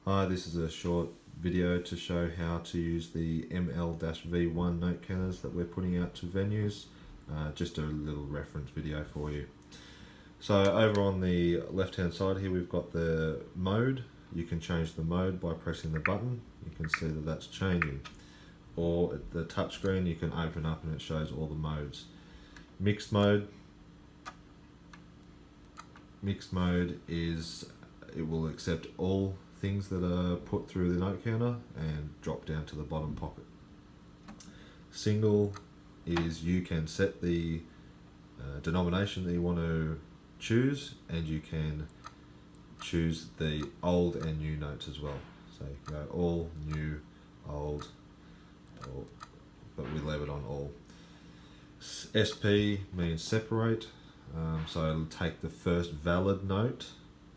Hi, this is a short video to show how to use the ML-1V Note Counters that we're putting out to venues. Just a little reference video for you. So over on the left hand side here we've got the mode. You can change the mode by pressing the button. You can see that that's changing. Or at the touchscreen you can open up and it shows all the modes. Mixed mode is, it will accept all things that are put through the note counter and drop down to the bottom pocket. Single is you can set the denomination that you want to choose, and you can choose the old and new notes as well. So you can go all, new, old, but we leave it on all. SP means separate, so it'll take the first valid note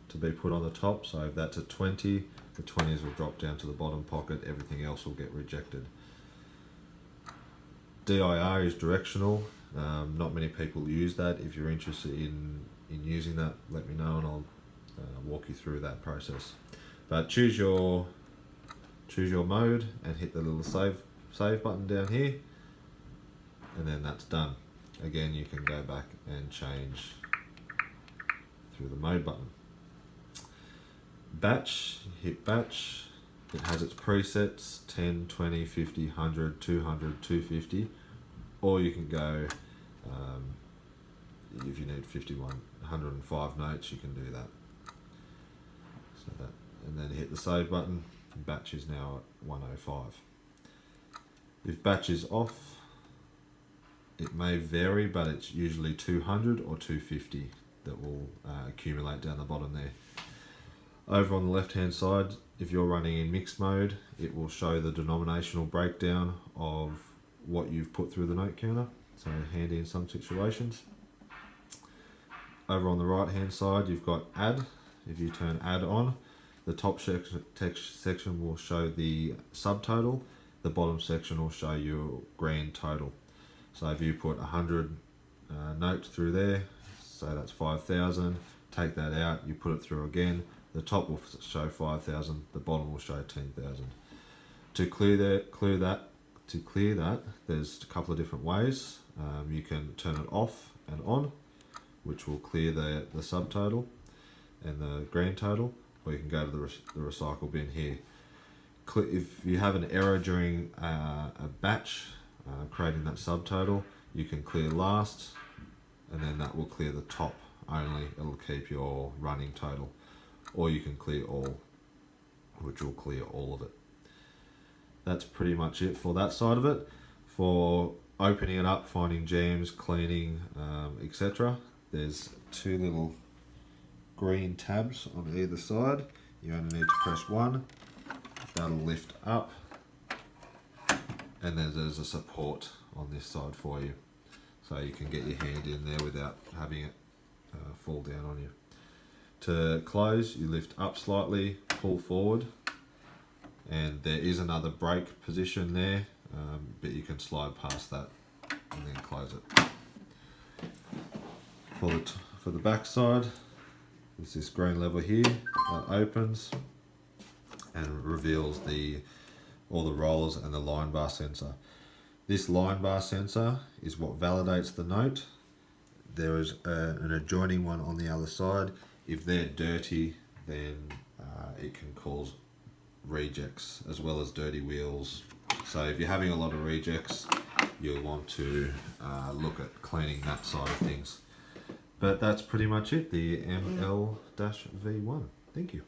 to be put on the top. So if that's a 20, the 20s will drop down to the bottom pocket, everything else will get rejected. DIR is directional. Not many people use that. If you're interested in using that, let me know and I'll walk you through that process. But choose your mode and hit the little save button down here, and then that's done. Again, you can go back and change through the mode button. Batch, hit batch. It has its presets 10, 20, 50, 100, 200, 250, or you can go, if you need 105 notes, you can do that. So that, and then hit the save button. Batch is now at 105. If batch is off, it may vary, but it's usually 200 or 250 that will accumulate down the bottom there. Over on the left hand side, if you're running in mixed mode, it will show the denominational breakdown of what you've put through the note counter, so handy in some situations. Over on the right hand side you've got add. If you turn add on, the top text section will show the subtotal, the bottom section will show your grand total. So if you put 100 notes through there, so that's 5,000, take that out, you put it through again, the top will show 5,000, the bottom will show 10,000. To clear that, there's a couple of different ways. You can turn it off and on, which will clear the subtotal and the grand total, or you can go to the recycle bin here. If you have an error during a batch creating that subtotal, you can clear last, and then that will clear the top only. It'll keep your running total. Or you can clear all, which will clear all of it. That's pretty much it for that side of it. For opening it up, finding jams, cleaning, etc., there's two little green tabs on either side. You only need to press one. That'll lift up, and then there's a support on this side for you, so you can get your hand in there without having it fall down on you. To close, you lift up slightly, pull forward, and there is another brake position there, but you can slide past that and then close it. For the back side, there's this green lever here that opens and reveals all the rollers and the line bar sensor. This line bar sensor is what validates the note. There is an adjoining one on the other side. If they're dirty, then it can cause rejects as well as dirty wheels. So if you're having a lot of rejects, you'll want to look at cleaning that side of things. But that's pretty much it, the ML-V1. Thank you.